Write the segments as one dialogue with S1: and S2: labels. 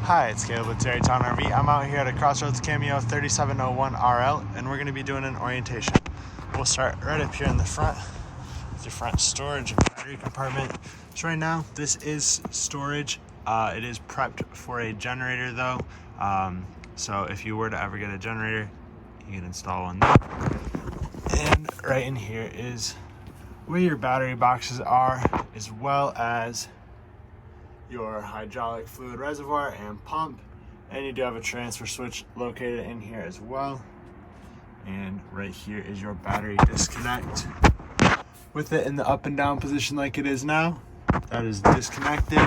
S1: Hi, it's Caleb with Terrytown RV. I'm out here at a Crossroads Cameo 3701 RL, and we're going to be doing an orientation. We'll start right up here in the front with your front storage and battery compartment. So right now, this is storage. It is prepped for a generator though. So if you were to ever get a generator, you can install one there. And right in here is where your battery boxes are, as well as your hydraulic fluid reservoir and pump, and you do have a transfer switch located in here as well. And right here is your battery disconnect. With it in the up and down position like it is now, that is disconnected.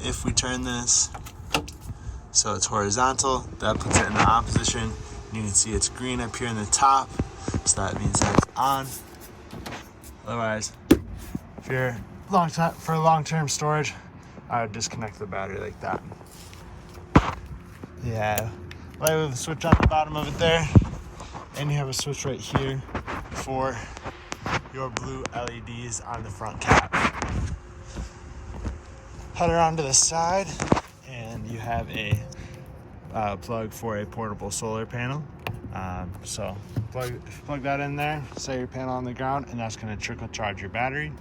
S1: If we turn this so it's horizontal, that puts it in the on position. You can see it's green up here in the top, so that means that it's on. Otherwise, if you're for long-term storage, I would disconnect the battery like that. Yeah, light with a switch on the bottom of it there, and you have a switch right here for your blue LEDs on the front cap. Head around to the side, and you have a plug for a portable solar panel. So plug that in there, set your panel on the ground, and that's going to trickle charge your battery.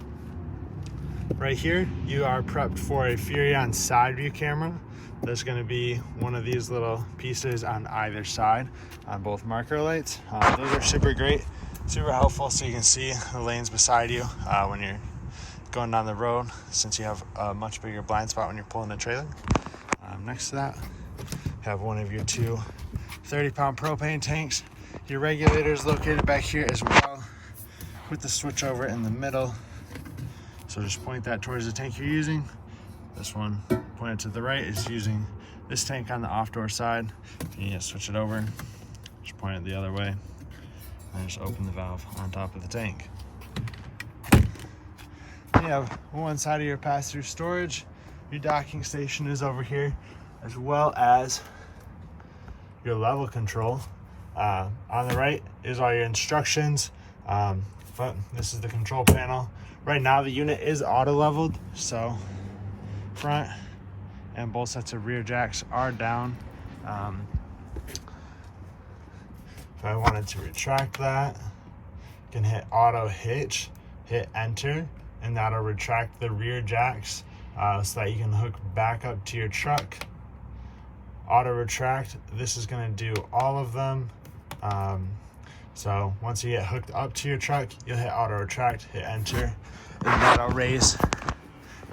S1: Right here, you are prepped for a Furrion side view camera. There's going to be one of these little pieces on either side on both marker lights. Those are super great, super helpful, so you can see the lanes beside you when you're going down the road, since you have a much bigger blind spot when you're pulling a trailer. Next to that, you have one of your two 30-pound propane tanks. Your regulator is located back here as well, with the switch over in the middle. So just point that towards the tank you're using. This one pointed to the right is using this tank on the off-door side. If you need to switch it over, just point it the other way, and just open the valve on top of the tank. You have one side of your pass-through storage. Your docking station is over here, as well as your level control. On the right is all your instructions, but this is the control panel. Right now the unit is auto leveled, so front and both sets of rear jacks are down. If I wanted to retract that, you can hit auto hitch, hit enter, and that'll retract the rear jacks so that you can hook back up to your truck. Auto retract, this is going to do all of them. So once you get hooked up to your truck, you'll hit auto retract, hit enter, and that'll raise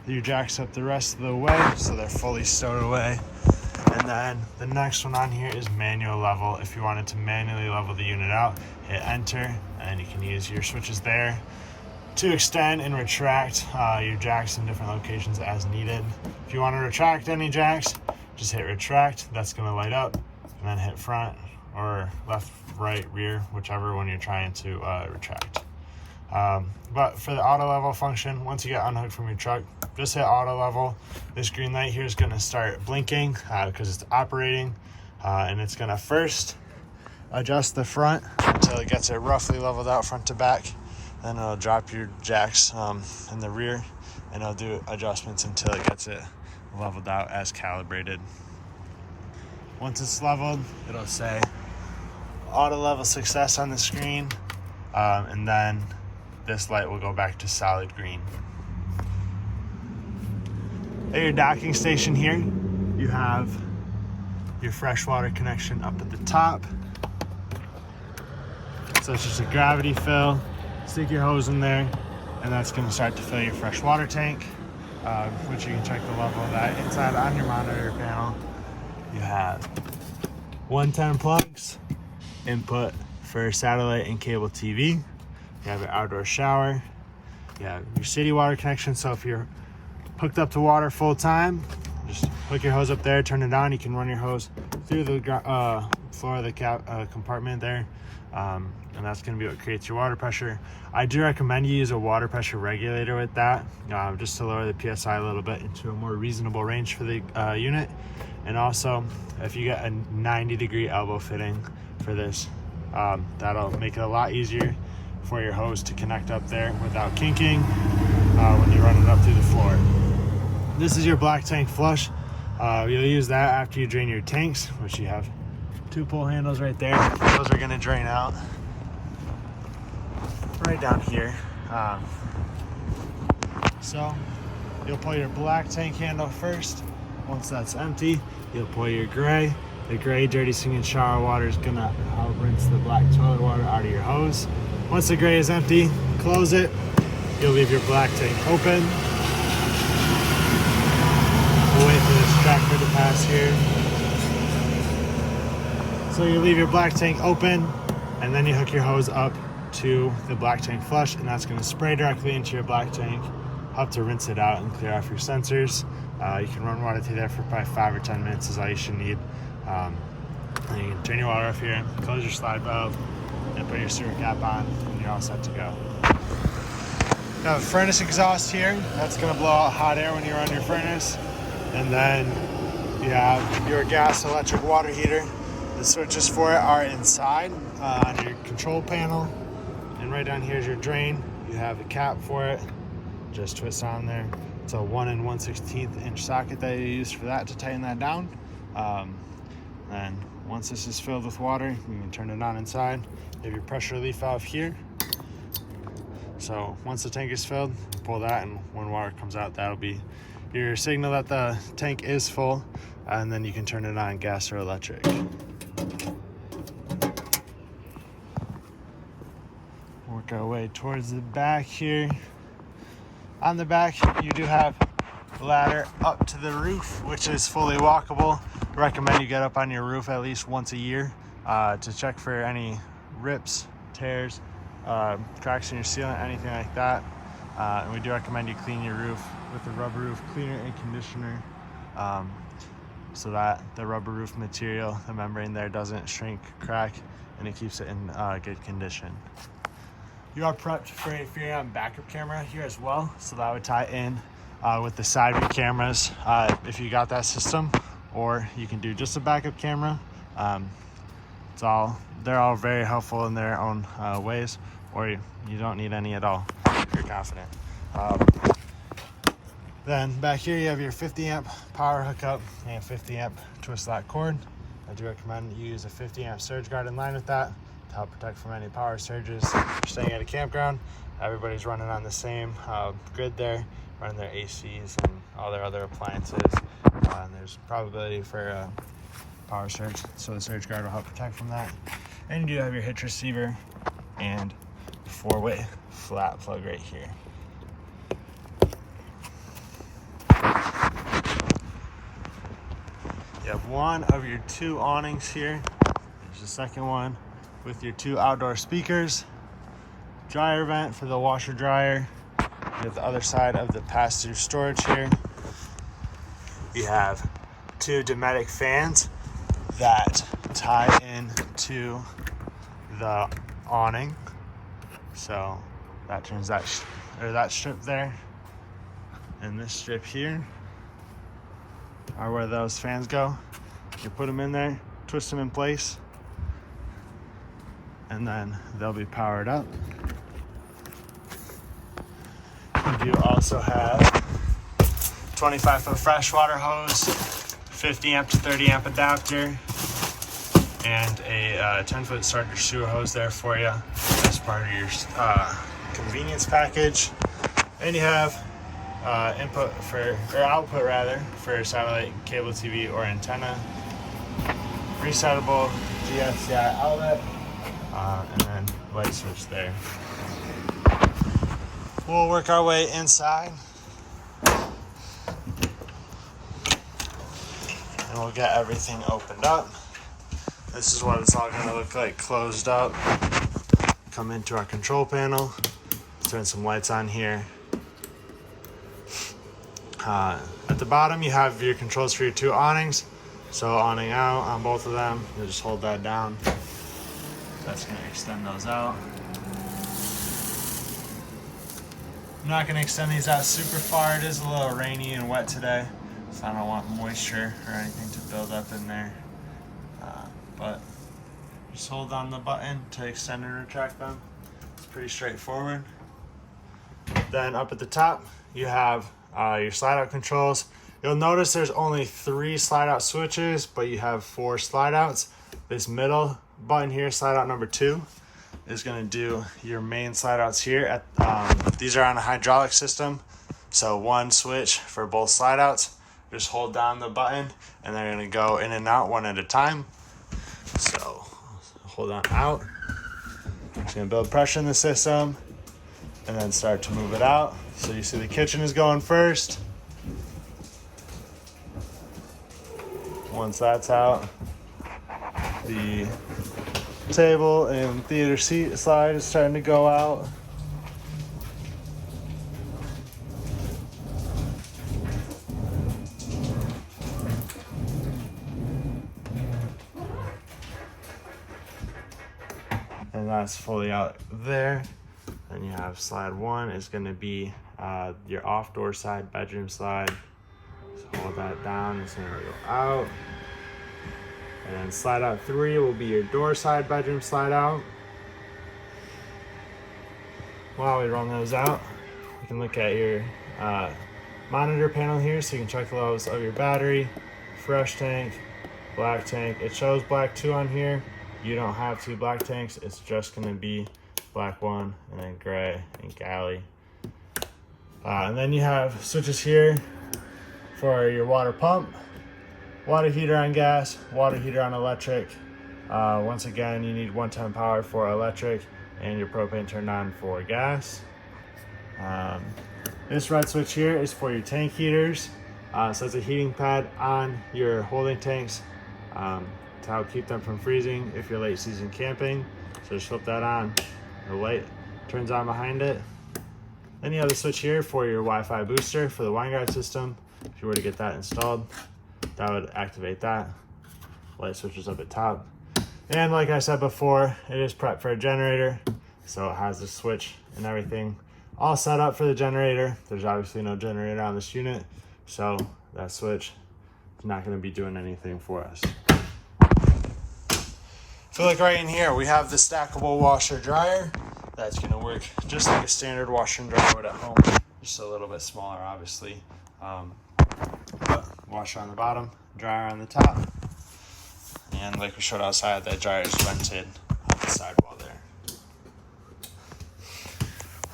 S1: your jacks up the rest of the way so they're fully stowed away. And then the next one on here is manual level. If you wanted to manually level the unit out, hit enter, and you can use your switches there to extend and retract your jacks in different locations as needed. If you want to retract any jacks, just hit retract, that's going to light up, and then hit front or left, right, rear, whichever one you're trying to retract. But for the auto level function, once you get unhooked from your truck, just hit auto level. This green light here is going to start blinking because it's operating, and it's going to first adjust the front until it gets it roughly leveled out front to back. Then it'll drop your jacks in the rear, and it'll do adjustments until it gets it leveled out as calibrated. Once it's leveled, it'll say auto level success on the screen, and then this light will go back to solid green. At your docking station here, you have your freshwater connection up at the top. So it's just a gravity fill. Stick your hose in there, and that's going to start to fill your fresh water tank, which you can check the level of that inside on your monitor panel. You have 110 plugs, input for satellite and cable TV. You have an outdoor shower. You have your city water connection, so if you're hooked up to water full time, just hook your hose up there, turn it on. You can run your hose through the floor of the compartment there, and that's going to be what creates your water pressure. I do recommend you use a water pressure regulator with that, just to lower the PSI a little bit into a more reasonable range for the unit. And also, if you get a 90-degree elbow fitting for this, that'll make it a lot easier for your hose to connect up there without kinking when you run it up through the floor. This is your black tank flush. You'll use that after you drain your tanks, which you have 2 pull handles right there. Those are gonna drain out right down here. So you'll pull your black tank handle first. Once that's empty, you'll pull your gray. The gray dirty singing shower water is gonna help rinse the black toilet water out of your hose. Once the gray is empty, close it. You'll leave your black tank open. We'll wait for this tractor to pass here. So you leave your black tank open, and then you hook your hose up to the black tank flush, and that's going to spray directly into your black tank, help to rinse it out and clear off your sensors. You can run water through there for probably 5 or 10 minutes is all you should need. And you can turn your water off here, close your slide valve, and put your sewer cap on, and you're all set to go. You have a furnace exhaust here. That's going to blow out hot air when you run your furnace. And then you have your gas electric water heater. The switches for it are inside on your control panel. And right down here is your drain. You have a cap for it. Just twist on there. It's a 1 1/16 inch socket that you use for that to tighten that down. And once this is filled with water, you can turn it on inside. You have your pressure relief valve here. So once the tank is filled, you pull that, and when water comes out, that'll be your signal that the tank is full, and then you can turn it on gas or electric. Work our way towards the back here. On the back, you do have a ladder up to the roof, which is fully walkable. I recommend you get up on your roof at least once a year to check for any rips, tears, cracks in your ceiling, anything like that. And we do recommend you clean your roof with a rubber roof cleaner and conditioner, so that the rubber roof material, the membrane there, doesn't shrink, crack, and it keeps it in good condition. You are prepped for a 3-amp backup camera here as well, so that would tie in with the side view cameras if you got that system, or you can do just a backup camera. They're all very helpful in their own ways, or you don't need any at all if you're confident. Then back here you have your 50-amp power hookup and 50-amp twist lock cord. I do recommend you use a 50-amp surge guard in line with that to help protect from any power surges. If you're staying at a campground, everybody's running on the same grid there, running their ACs and all their other appliances, and there's probability for a power surge, so the surge guard will help protect from that. And you do have your hitch receiver and 4-way flat plug right here. You have one of your 2 awnings here. There's the second one with your 2 outdoor speakers. Dryer vent for the washer dryer. You have the other side of the pass-through storage here. You have 2 Dometic fans that tie into the awning. So that turns that strip there, and this strip here are where those fans go. You put them in there, twist them in place, and then they'll be powered up. You do also have 25-foot freshwater hose, 50-amp to 30-amp adapter, and a 10-foot starter sewer hose there for you as part of your convenience package. And you have output for satellite, cable TV, or antenna, resettable GFCI outlet, and then light switch there. We'll work our way inside, and we'll get everything opened up. This is what it's all going to look like closed up. Come into our control panel, turn some lights on here. At the bottom you have your controls for your 2 awnings. So awning out on both of them, you'll just hold that down. That's going to extend those out. I'm not going to extend these out super far. It is a little rainy and wet today, so I don't want moisture or anything to build up in there. But just hold on the button to extend and retract them. It's pretty straightforward. Then up at the top, you have your slide out controls. You'll notice there's only 3 slide out switches, but you have 4 slide outs. This middle button here, slide out number 2, is going to do your main slide outs here. These are on a hydraulic system, so 1 switch for both slide outs. Just hold down the button and they're going to go in and out one at a time. So hold on out. It's going to build pressure in the system and then start to move it out. So you see the kitchen is going first. Once that's out, the table and theater seat slide is starting to go out. And that's fully out there. Then you have slide 1 is going to be your off door side bedroom slide. So hold that down, it's going to go out. And then slide out 3 will be your door side bedroom slide out. While we run those out, you can look at your monitor panel here so you can check the levels of your battery, fresh tank, black tank. It shows black 2 on here. You don't have 2 black tanks, it's just going to be black 1 and then gray and galley. And then you have switches here for your water pump, water heater on gas, water heater on electric. Once again, you need 110 power for electric and your propane turned on for gas. This red switch here is for your tank heaters. So it's a heating pad on your holding tanks to help keep them from freezing if you're late season camping. So just flip that on, the light turns on behind it. Then you have the switch here for your Wi-Fi booster for the wine guard system. If you were to get that installed, that would activate that. Light switches up at top. And like I said before, it is prepped for a generator. So it has the switch and everything all set up for the generator. There's obviously no generator on this unit, so that switch is not going to be doing anything for us. So like right in here, we have the stackable washer dryer. That's going to work just like a standard washer and dryer would at home. Just a little bit smaller, obviously. But washer on the bottom, dryer on the top. And like we showed outside, that dryer is vented on the sidewall there.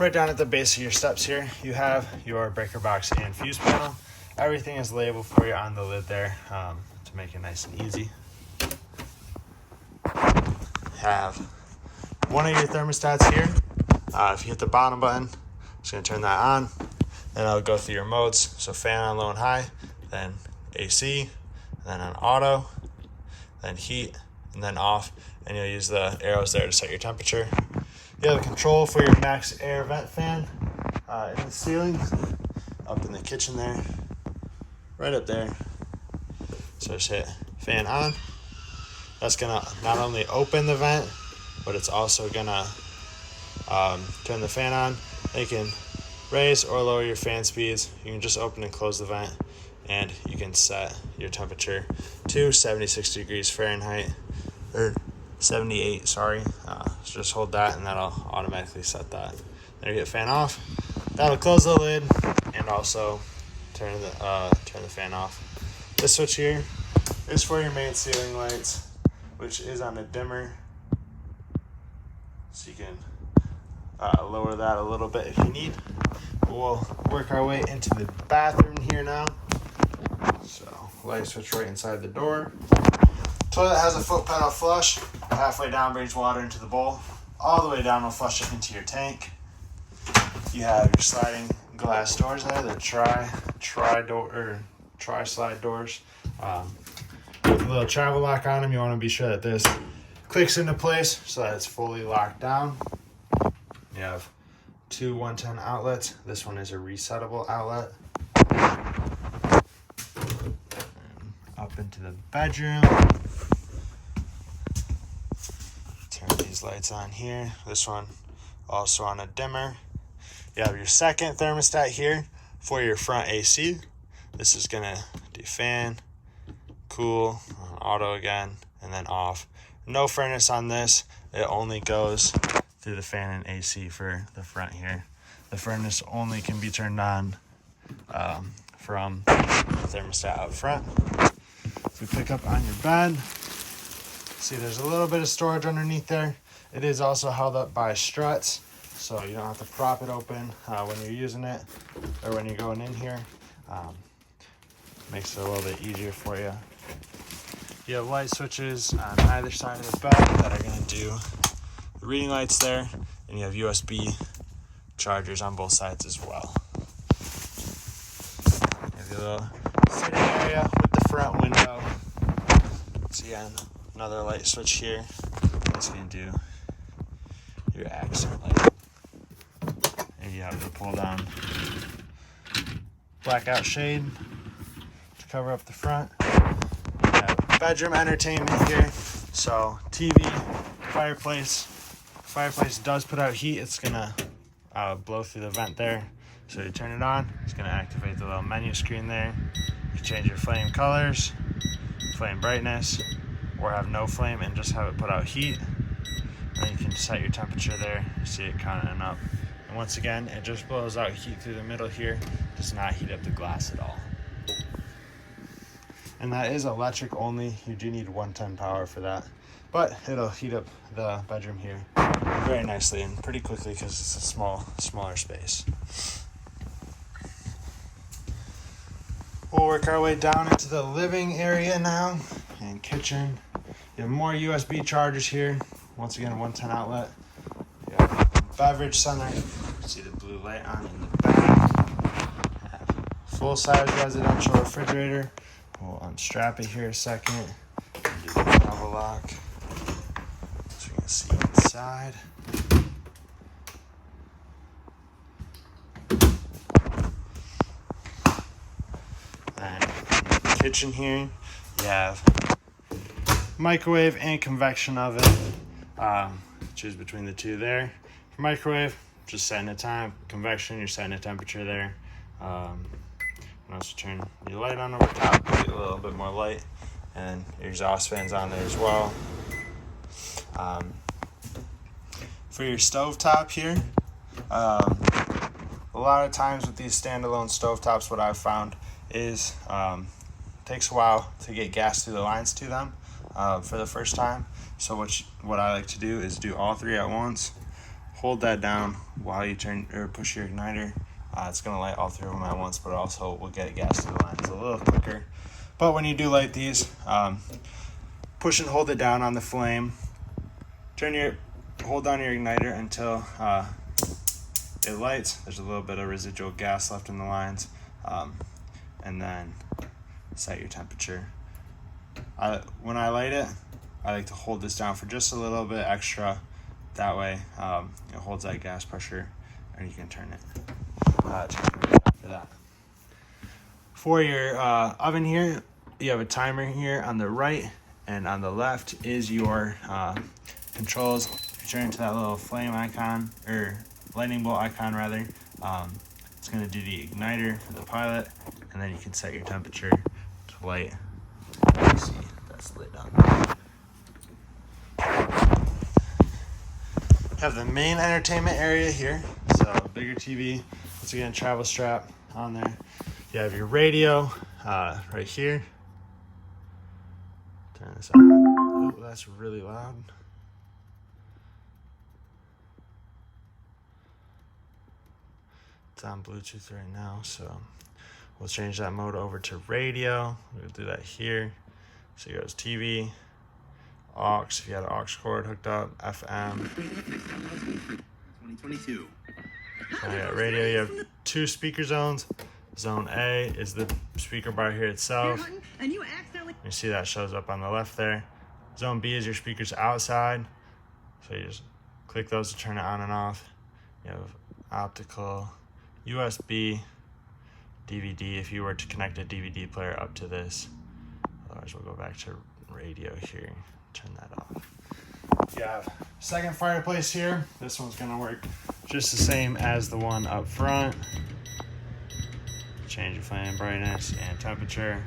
S1: Right down at the base of your steps here, you have your breaker box and fuse panel. Everything is labeled for you on the lid there to make it nice and easy. Have one of your thermostats here. If you hit the bottom button, it's going to turn that on. Then it'll go through your modes. So fan on low and high, then AC, then on auto, then heat, and then off. And you'll use the arrows there to set your temperature. You have a control for your max air vent fan in the ceiling, up in the kitchen there, right up there. So just hit fan on. That's gonna not only open the vent, but it's also gonna turn the fan on. You can raise or lower your fan speeds. You can just open and close the vent, and you can set your temperature to 76 degrees Fahrenheit, or 78, sorry. So just hold that and that'll automatically set that. Then you hit fan off. That'll close the lid and also turn the fan off. This switch here is for your main ceiling lights, which is on a dimmer. So you can lower that a little bit if you need. We'll work our way into the bathroom here now. So light switch right inside the door. Toilet has a foot pedal flush. Halfway down brings water into the bowl. All the way down will flush it into your tank. You have your sliding glass doors there, the tri-slide doors. With a little travel lock on them, you want to be sure that this clicks into place so that it's fully locked down. You have 2 110 outlets. This one is a resettable outlet. And up into the bedroom. Turn these lights on here. This one also on a dimmer. You have your second thermostat here for your front AC. This is gonna do fan, cool, auto again, and then off. No furnace on this. It only goes through the fan and AC for the front here. The furnace only can be turned on from the thermostat up front. If we pick up on your bed, see there's a little bit of storage underneath there. It is also held up by struts, so you don't have to prop it open when you're using it or when you're going in here. Makes it a little bit easier for you. You have light switches on either side of the bed that are going to do the reading lights there, and you have USB chargers on both sides as well. You have your little sitting area with the front window. So again, another light switch here. That's going to do your accent light. And you have the pull down blackout shade to cover up the front. Bedroom entertainment here, so TV, fireplace. Fireplace does put out heat. It's gonna blow through the vent there, so you turn it on, it's gonna activate the little menu screen there. You can change your flame colors, flame brightness, or have no flame and just have it put out heat. And you can set your temperature there. You see it counting up, and once again it just blows out heat through the middle here, does not heat up the glass at all. And that is electric only. You do need 110 power for that, but it'll heat up the bedroom here very nicely and pretty quickly because it's a smaller space. We'll work our way down into the living area now and kitchen. You have more USB chargers here. Once again, 110 outlet. You have beverage center. You can see the blue light on in the back. Full-size residential refrigerator. We'll unstrap it here a second. Do the travel lock. So you can see inside. And in the kitchen here, you have microwave and convection oven. Choose between the two there. For microwave, just setting a time. Convection, you're setting a temperature there. Also turn your light on over top, get a little bit more light, and your exhaust fans on there as well. For your stovetop here, a lot of times with these standalone stovetops, what I've found is it takes a while to get gas through the lines to them for the first time. So what I like to do is do all three at once, hold that down while you turn or push your igniter. It's going to light all three of them at once, but also will get gas to the lines a little quicker. But when you do light these, push and hold it down on the flame. Hold down your igniter until it lights. There's a little bit of residual gas left in the lines. And then set your temperature. When I light it, I like to hold this down for just a little bit extra. That way it holds that gas pressure and you can turn it. For that. For your oven here, you have a timer here on the right, and on the left is your controls. If you turn into that little flame icon, or lightning bolt icon rather, it's going to do the igniter for the pilot, and then you can set your temperature to light. Let's see, that's lit up. You have the main entertainment area here, so bigger TV. Once again, travel strap on there. You have your radio right here. Turn this on. Oh, that's really loud. It's on Bluetooth right now, so we'll change that mode over to radio. We'll do that here. So it goes TV, aux, if you had an aux cord hooked up, FM. 2022. So you got radio, you have two speaker zones. Zone A is the speaker bar here itself. You see that shows up on the left there. Zone B is your speakers outside. So you just click those to turn it on and off. You have optical, USB, DVD if you were to connect a DVD player up to this. Otherwise we'll go back to radio here, turn that off. You have second fireplace here. This one's gonna work just the same as the one up front. Change your flame brightness and temperature.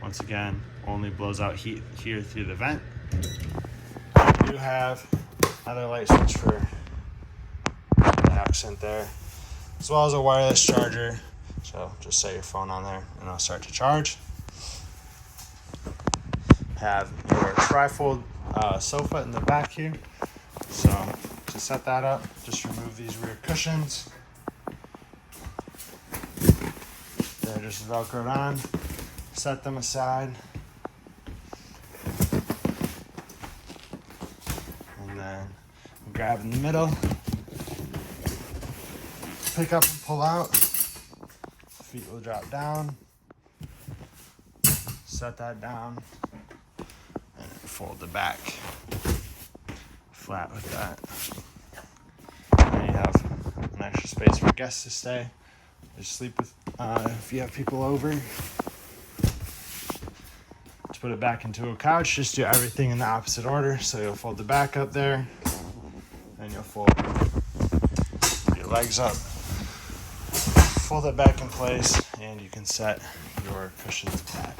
S1: Once again, only blows out heat here through the vent. You do have another light switch for the accent there, as well as a wireless charger. So just set your phone on there and it'll start to charge. Have your trifold sofa in the back here. So to set that up, just remove these rear cushions. They're just Velcroed on. Set them aside. And then grab in the middle. Pick up and pull out. Feet will drop down. Set that down. And fold the back flat with that. And you have an extra space for guests to stay. Just sleep with, if you have people over. To put it back into a couch, just do everything in the opposite order. So you'll fold the back up there, and you'll fold your legs up. Fold it back in place, and you can set your cushions back.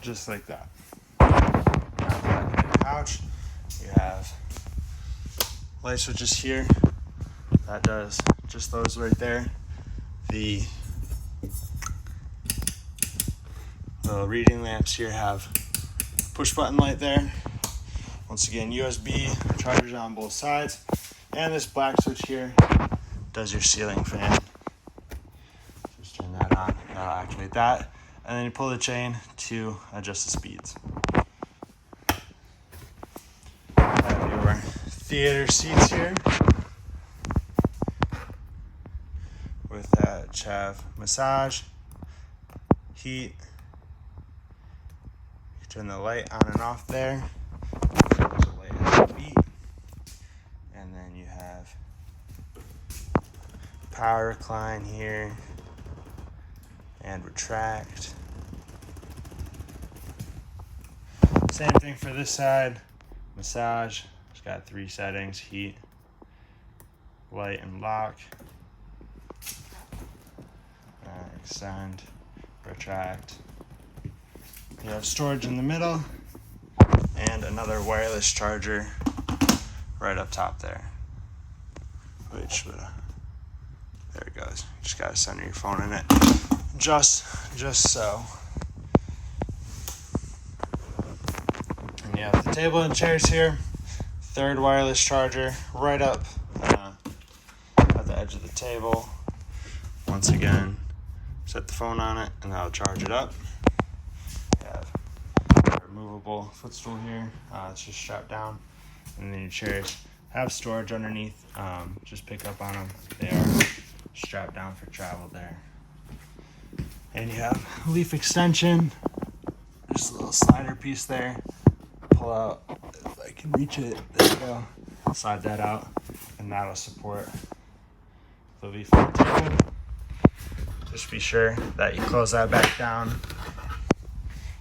S1: Just like that. Back on the couch, you have light switches here. That does just those right there. The reading lamps here have push button light there. Once again, USB chargers on both sides. And this black switch here does your ceiling fan. Just turn that on, that'll activate that. And then you pull the chain to adjust the speeds. Have your theater seats here with that, which have massage, heat. You can turn the light on and off there. There's a light at the feet. And then you have power recline here and retract. Same thing for this side. Massage. It's got 3 settings: heat, light, and lock. Extend, retract. You have storage in the middle and another wireless charger right up top there. Which would, there it goes. Just gotta center your phone in it. Just so. And you have the table and chairs here. 3rd wireless charger right up at the edge of the table. Once again, set the phone on it and that'll charge it up. You have a removable footstool here. It's just strapped down. And then your chairs have storage underneath. Just pick up on them. They are strapped down for travel there. And you have a leaf extension. Just a little slider piece there. Pull out, if I can reach it, there you go. Slide that out and that'll support the leaf on the table. Just be sure that you close that back down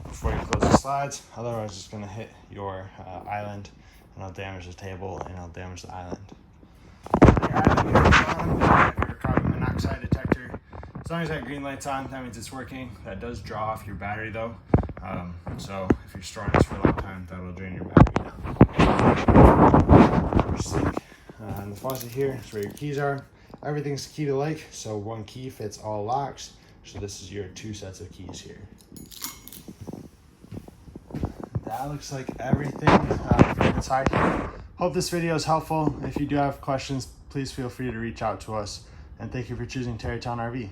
S1: before you close the slides. Otherwise it's gonna hit your island and it'll damage the table and it'll damage the island. The island here at the bottom, you have your carbon monoxide detector. As long as that green light's on, that means it's working. That does draw off your battery though. So if you're storing this for a long time, that'll drain your battery down. Your sink and the faucet here is where your keys are. Everything's key to like, so 1 key fits all locks. So this is your 2 sets of keys here. That looks like everything from inside here. Hope this video is helpful. If you do have questions, please feel free to reach out to us. And thank you for choosing Tarrytown RV.